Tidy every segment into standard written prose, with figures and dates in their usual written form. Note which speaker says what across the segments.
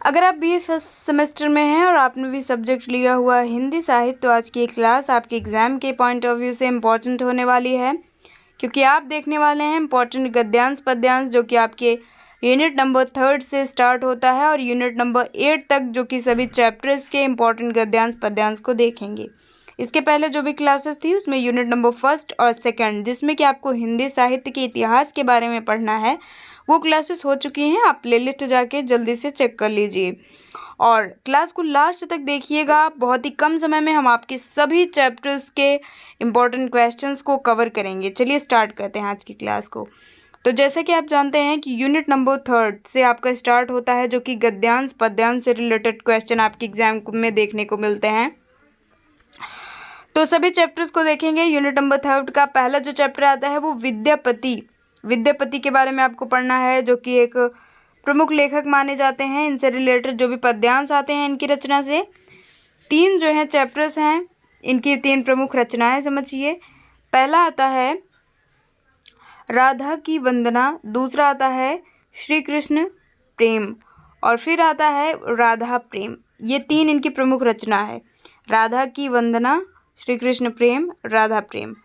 Speaker 1: अगर आप BA first semester में हैं और आपने भी सब्जेक्ट लिया हुआ है हिंदी साहित्य, तो आज की क्लास आपके एग्ज़ाम के पॉइंट ऑफ व्यू से इम्पॉर्टेंट होने वाली है, क्योंकि आप देखने वाले हैं इम्पॉर्टेंट गद्यांश पद्यांश, जो कि आपके यूनिट नंबर 3 से स्टार्ट होता है और यूनिट नंबर 8 तक, जो कि सभी चैप्टर्स के इम्पॉर्टेंट गद्यांश पद्यांश को देखेंगे। इसके पहले जो भी क्लासेस थी उसमें यूनिट नंबर 1 और 2, जिसमें कि आपको हिंदी साहित्य के इतिहास के बारे में पढ़ना है, वो क्लासेस हो चुकी हैं। आप प्लेलिस्ट जाके जल्दी से चेक कर लीजिए और क्लास को लास्ट तक देखिएगा। बहुत ही कम समय में हम आपके सभी चैप्टर्स के इम्पोर्टेंट क्वेश्चंस को कवर करेंगे। चलिए स्टार्ट करते हैं आज की क्लास को। तो जैसे कि आप जानते हैं कि यूनिट नंबर 3 से आपका स्टार्ट होता है, जो कि गद्यांश पद्यांश से रिलेटेड क्वेश्चन आपके एग्जाम में देखने को मिलते हैं। तो सभी चैप्टर्स को देखेंगे। यूनिट नंबर 3 का पहला जो चैप्टर आता है वो विद्यापति के बारे में आपको पढ़ना है, जो कि एक प्रमुख लेखक माने जाते हैं। इनसे रिलेटेड जो भी पद्यांश आते हैं इनकी रचना से, 3 जो हैं चैप्टर्स हैं, इनकी 3 प्रमुख रचनाएं समझिए। पहला आता है राधा की वंदना, दूसरा आता है श्री कृष्ण प्रेम और फिर आता है राधा प्रेम। ये 3 इनकी प्रमुख रचना है, राधा की वंदना, श्री कृष्ण प्रेम, राधा प्रेम।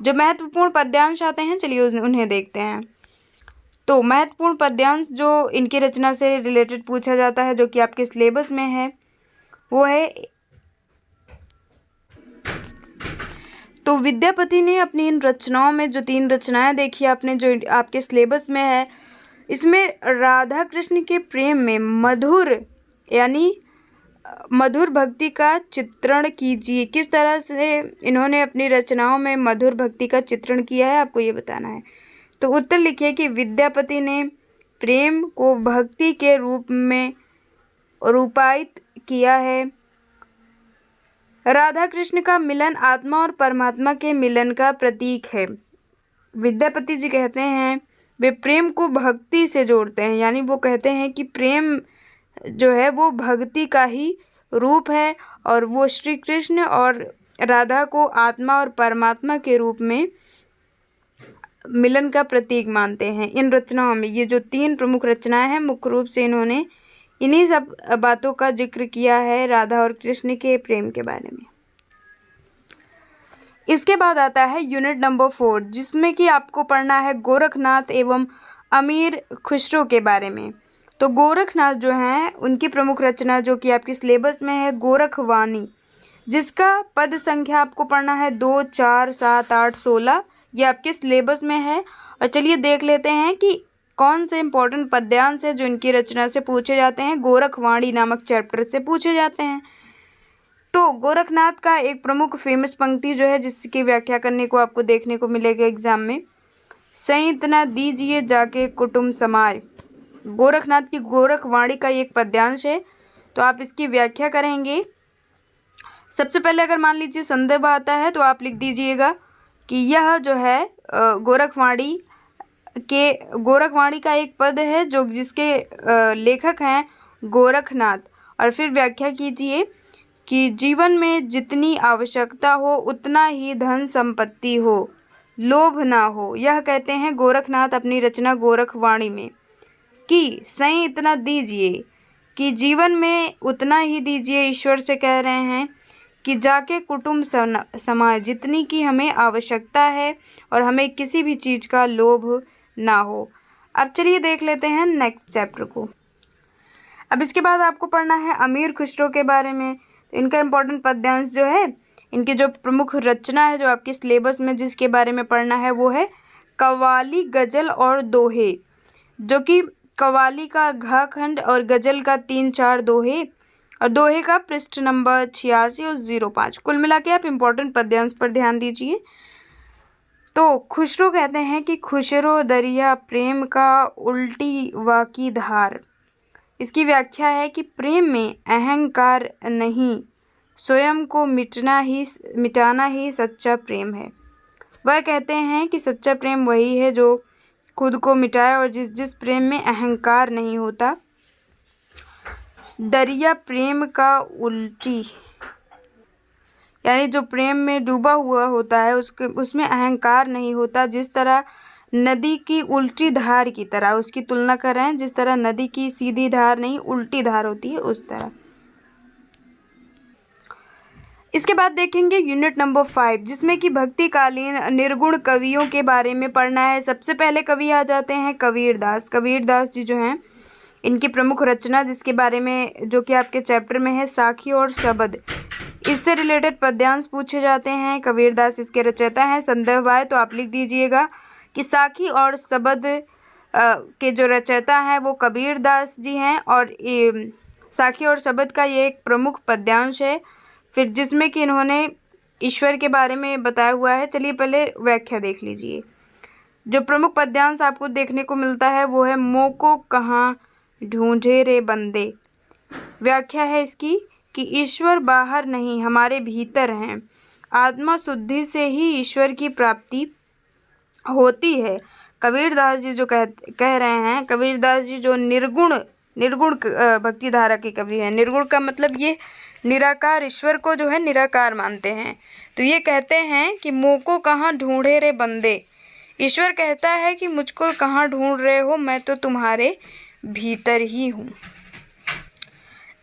Speaker 1: जो महत्वपूर्ण पद्यांश आते हैं चलिए उन्हें देखते हैं। तो महत्वपूर्ण पद्यांश जो इनकी रचना से रिलेटेड पूछा जाता है, जो कि आपके सिलेबस में है, वो है, तो विद्यापति ने अपनी इन रचनाओं में जो 3 रचनाएं देखी आपने, जो आपके सिलेबस में है, इसमें राधा कृष्ण के प्रेम में मधुर भक्ति का चित्रण कीजिए। किस तरह से इन्होंने अपनी रचनाओं में मधुर भक्ति का चित्रण किया है, आपको ये बताना है। तो उत्तर लिखिए कि विद्यापति ने प्रेम को भक्ति के रूप में रूपायित किया है। राधा कृष्ण का मिलन आत्मा और परमात्मा के मिलन का प्रतीक है। विद्यापति जी कहते हैं वे प्रेम को भक्ति से जोड़ते हैं, यानी वो कहते हैं कि प्रेम जो है वो भक्ति का ही रूप है और वो श्री कृष्ण और राधा को आत्मा और परमात्मा के रूप में मिलन का प्रतीक मानते हैं। इन रचनाओं में ये जो 3 प्रमुख रचनाएं हैं, मुख्य रूप से इन्होंने इन्हीं सब बातों का जिक्र किया है, राधा और कृष्ण के प्रेम के बारे में। इसके बाद आता है यूनिट नंबर 4, जिसमें कि आपको पढ़ना है गोरखनाथ एवं अमीर खुसरो के बारे में। तो गोरखनाथ जो हैं उनकी प्रमुख रचना, जो कि आपकी सिलेबस में है, गोरखवाणी, जिसका पद संख्या आपको पढ़ना है 2, 4, 7, 8, 16। ये आपके सिलेबस में है। और चलिए देख लेते हैं कि कौन से इम्पोर्टेंट पद्यांश है जो इनकी रचना से पूछे जाते हैं, गोरखवाणी नामक चैप्टर से पूछे जाते हैं। तो गोरखनाथ का एक प्रमुख फेमस पंक्ति जो है, जिसकी व्याख्या करने को आपको देखने को मिलेगा एग्जाम में, सईत न दीजिए जाके कुटुम्ब समाय। गोरखनाथ की गोरखवाणी का एक पद्यांश है, तो आप इसकी व्याख्या करेंगे। सबसे पहले अगर मान लीजिए संदर्भ आता है तो आप लिख दीजिएगा कि यह जो है गोरखवाणी का एक पद है जो जिसके लेखक हैं गोरखनाथ। और फिर व्याख्या कीजिए कि जीवन में जितनी आवश्यकता हो उतना ही धन संपत्ति हो, लोभ ना हो। यह कहते हैं गोरखनाथ अपनी रचना गोरखवाणी में कि सही इतना दीजिए, कि जीवन में उतना ही दीजिए। ईश्वर से कह रहे हैं कि जाके कुटुम्ब समाज, जितनी की हमें आवश्यकता है और हमें किसी भी चीज़ का लोभ ना हो। अब चलिए देख लेते हैं नेक्स्ट चैप्टर को। अब इसके बाद आपको पढ़ना है अमीर खुसरो के बारे में। तो इनका इम्पोर्टेंट पद्यांश जो है, इनकी जो प्रमुख रचना है जो आपके सिलेबस में जिसके बारे में पढ़ना है, वो है कव्वाली, गज़ल और दोहे। जो कि कव्वाली का घ खंड और गज़ल का 3-4 दोहे, और दोहे का पृष्ठ नंबर 86 और 05। कुल मिला के आप इम्पोर्टेंट पद्यांश पर ध्यान दीजिए। तो खुसरो कहते हैं कि खुसरो दरिया प्रेम का उल्टी वाकी धार। इसकी व्याख्या है कि प्रेम में अहंकार नहीं, स्वयं को मिटाना ही सच्चा प्रेम है। वह कहते हैं कि सच्चा प्रेम वही है जो खुद को मिटाए और जिस प्रेम में अहंकार नहीं होता। दरिया प्रेम का उल्टी, यानी जो प्रेम में डूबा हुआ होता है उसमें अहंकार नहीं होता। जिस तरह नदी की उल्टी धार की तरह, उसकी तुलना कर रहे हैं जिस तरह नदी की सीधी धार नहीं उल्टी धार होती है उस तरह। इसके बाद देखेंगे यूनिट नंबर 5 जिसमें कि भक्तिकालीन निर्गुण कवियों के बारे में पढ़ना है। सबसे पहले कवि आ जाते हैं कबीरदास। कबीरदास जी जो हैं इनकी प्रमुख रचना जिसके बारे में जो कि आपके चैप्टर में है साखी और शबद, इससे रिलेटेड पद्यांश पूछे जाते हैं। कबीरदास इसके रचयिता हैं। संदेह आए तो आप लिख दीजिएगा कि साखी और शबद के जो रचयिता हैं वो कबीरदास जी हैं और साखी और शबद का ये एक प्रमुख पद्यांश है फिर जिसमें कि इन्होंने ईश्वर के बारे में बताया हुआ है। चलिए पहले व्याख्या देख लीजिए। जो प्रमुख पद्यांश आपको देखने को मिलता है वो है मोको कहाँ ढूंढे रे बंदे। व्याख्या है इसकी कि ईश्वर बाहर नहीं हमारे भीतर हैं, आत्मा शुद्धि से ही ईश्वर की प्राप्ति होती है। कबीरदास जी जो कह रहे हैं, कबीरदास जी जो निर्गुण भक्ति धारा के कवि हैं। निर्गुण का मतलब ये निराकार ईश्वर को जो है निराकार मानते हैं। तो ये कहते हैं कि मोको कहाँ ढूंढे रे बंदे। ईश्वर कहता है कि मुझको कहाँ ढूंढ रहे हो, मैं तो तुम्हारे भीतर ही हूँ।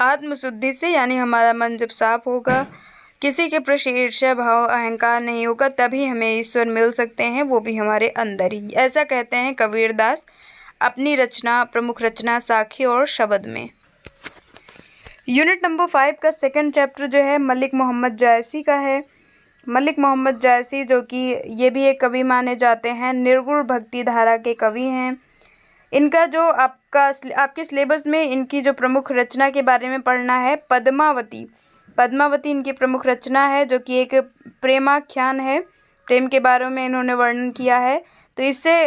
Speaker 1: आत्मशुद्धि से यानी हमारा मन जब साफ होगा, किसी के प्रति ईर्ष्या भाव अहंकार नहीं होगा, तभी हमें ईश्वर मिल सकते हैं, वो भी हमारे अंदर ही। ऐसा कहते हैं कबीरदास अपनी रचना प्रमुख रचना साखी और शबद में। यूनिट नंबर 5 का सेकंड चैप्टर जो है मलिक मोहम्मद जायसी का है। मलिक मोहम्मद जायसी जो कि ये भी एक कवि माने जाते हैं, निर्गुण भक्ति धारा के कवि हैं। इनका जो आपके सिलेबस में इनकी जो प्रमुख रचना के बारे में पढ़ना है पद्मावती। पद्मावती इनकी प्रमुख रचना है जो कि एक प्रेमाख्यान है, प्रेम के बारे में इन्होंने वर्णन किया है। तो इससे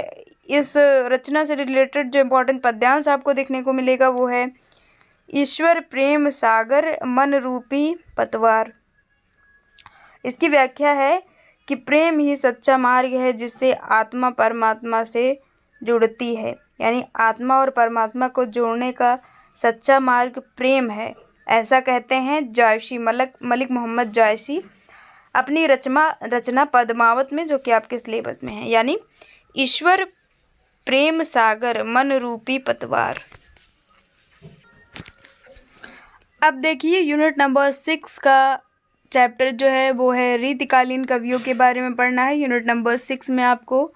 Speaker 1: इस रचना से रिलेटेड जो इम्पोर्टेंट पद्यांश आपको देखने को मिलेगा वो है ईश्वर प्रेम सागर मन रूपी पतवार। इसकी व्याख्या है कि प्रेम ही सच्चा मार्ग है जिससे आत्मा परमात्मा से जुड़ती है, यानी आत्मा और परमात्मा को जोड़ने का सच्चा मार्ग प्रेम है। ऐसा कहते हैं जायसी मलिक मोहम्मद जायसी अपनी रचना पद्मावत में जो कि आपके सिलेबस में है, यानी ईश्वर प्रेम सागर मन रूपी पतवार। अब देखिए यूनिट नंबर 6 का चैप्टर जो है वो है रीतिकालीन कवियों के बारे में पढ़ना है। यूनिट नंबर 6 में आपको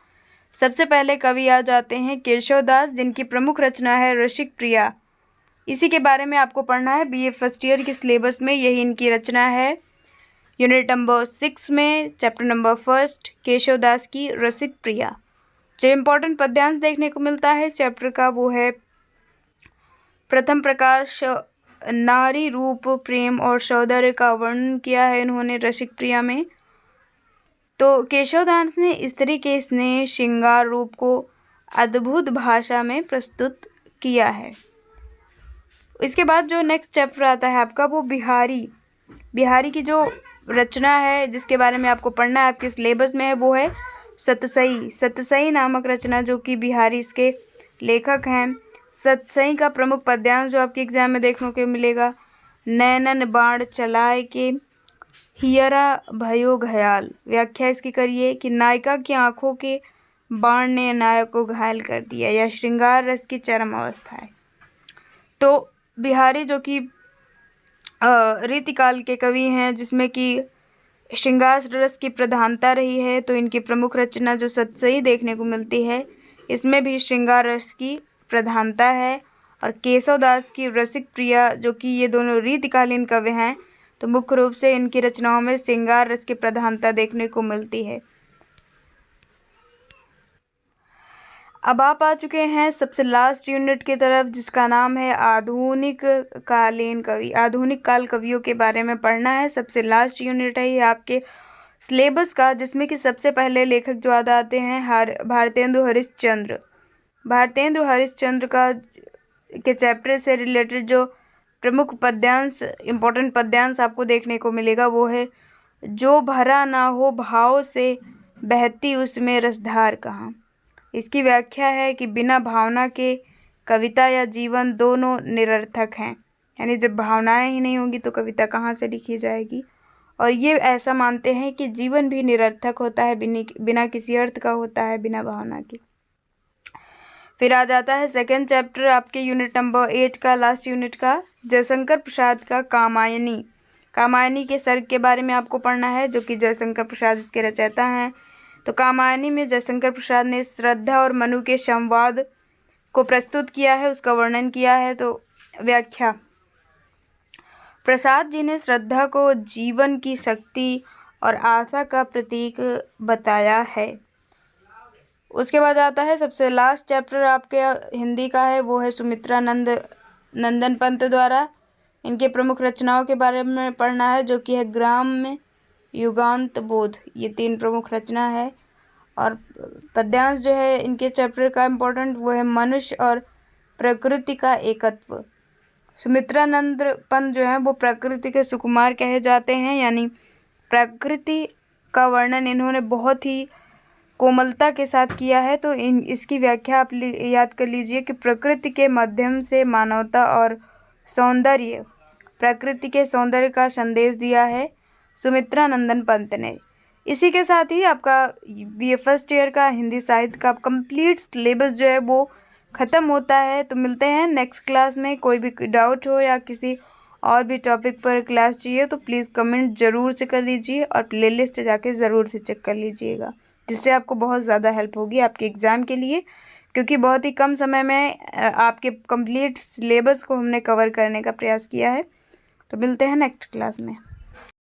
Speaker 1: सबसे पहले कवि आ जाते हैं केशवदास जिनकी प्रमुख रचना है रसिक प्रिया। इसी के बारे में आपको पढ़ना है। बीए फर्स्ट ईयर के सिलेबस में यही इनकी रचना है। यूनिट नंबर 6 में चैप्टर नंबर 1 केशवदास की रसिक प्रिया। जो इम्पोर्टेंट पद्यांश देखने को मिलता है इस चैप्टर का वो है प्रथम प्रकाश नारी रूप प्रेम और सौंदर्य का वर्णन किया है इन्होंने रसिक प्रिया में। तो केशवदास ने स्त्री के स्नेह श्रृंगार रूप को अद्भुत भाषा में प्रस्तुत किया है। इसके बाद जो नेक्स्ट चैप्टर आता है आपका वो बिहारी की जो रचना है जिसके बारे में आपको पढ़ना है आपके सिलेबस में है वो है सतसई नामक रचना जो कि बिहारी इसके लेखक हैं। सतसई का प्रमुख पद्यांश जो आपके एग्जाम में देखने को मिलेगा नैनन बाण चलाए के हियरा भयो घयाल। व्याख्या इसकी करिए कि नायिका की आंखों के बाण ने नायक को घायल कर दिया, यह श्रृंगार रस की चरम अवस्था है। तो बिहारी जो कि रीतिकाल के कवि हैं जिसमें कि श्रृंगार रस की प्रधानता रही है, तो इनकी प्रमुख रचना जो सतसई देखने को मिलती है इसमें भी श्रृंगार रस की प्रधानता है। और केशवदास की रसिक प्रिया जो कि ये दोनों रीतिकालीन कवि हैं, तो मुख्य रूप से इनकी रचनाओं में श्रृंगार रस की प्रधानता देखने को मिलती है। अब आप आ चुके हैं सबसे लास्ट यूनिट की तरफ जिसका नाम है आधुनिक काल कवियों के बारे में पढ़ना है। सबसे लास्ट यूनिट है ये आपके सिलेबस का जिसमें कि सबसे पहले लेखक जो आते हैं भारतेंदु हरिश्चंद्र का के चैप्टर से रिलेटेड जो प्रमुख पद्यांश इम्पोर्टेंट पद्यांश आपको देखने को मिलेगा वो है जो भरा ना हो भाव से बहती उसमें रसधार कहाँ। इसकी व्याख्या है कि बिना भावना के कविता या जीवन दोनों निरर्थक हैं, यानी जब भावनाएं ही नहीं होंगी तो कविता कहाँ से लिखी जाएगी। और ये ऐसा मानते हैं कि जीवन भी निरर्थक होता है बिना किसी अर्थ का होता है बिना भावना की। फिर आ जाता है सेकंड चैप्टर आपके यूनिट नंबर 8 का, लास्ट यूनिट का, जयशंकर प्रसाद का कामायनी। कामायनी के सर्ग के बारे में आपको पढ़ना है, जो कि जयशंकर प्रसाद इसके रचयिता हैं। तो कामायनी में जयशंकर प्रसाद ने श्रद्धा और मनु के संवाद को प्रस्तुत किया है, उसका वर्णन किया है। तो व्याख्या, प्रसाद जी ने श्रद्धा को जीवन की शक्ति और आशा का प्रतीक बताया है। उसके बाद आता है सबसे लास्ट चैप्टर आपके हिंदी का है, वो है सुमित्रा नंदन पंत द्वारा। इनके प्रमुख रचनाओं के बारे में पढ़ना है, जो कि है ग्राम, युगांत, बोध, ये 3 प्रमुख रचना है। और पद्यांश जो है इनके चैप्टर का इम्पोर्टेंट, वो है मनुष्य और प्रकृति का एकत्व। सुमित्रानंद पंत जो है वो प्रकृति के सुकुमार कहे जाते हैं, यानी प्रकृति का वर्णन इन्होंने बहुत ही कोमलता के साथ किया है। तो इसकी व्याख्या आप याद कर लीजिए कि प्रकृति के माध्यम से मानवता और सौंदर्य, प्रकृति के सौंदर्य का संदेश दिया है सुमित्रानंदन पंत ने। इसी के साथ ही आपका BA फर्स्ट ईयर का हिंदी साहित्य का कंप्लीट सिलेबस जो है वो ख़त्म होता है। तो मिलते हैं नेक्स्ट क्लास में। कोई भी डाउट हो या किसी और भी टॉपिक पर क्लास चाहिए तो प्लीज़ कमेंट ज़रूर से कर दीजिए, और प्लेलिस्ट जाके ज़रूर से चेक कर लीजिएगा, जिससे आपको बहुत ज़्यादा हेल्प होगी आपके एग्ज़ाम के लिए, क्योंकि बहुत ही कम समय में आपके कंप्लीट सिलेबस को हमने कवर करने का प्रयास किया है। तो मिलते हैं नेक्स्ट क्लास में।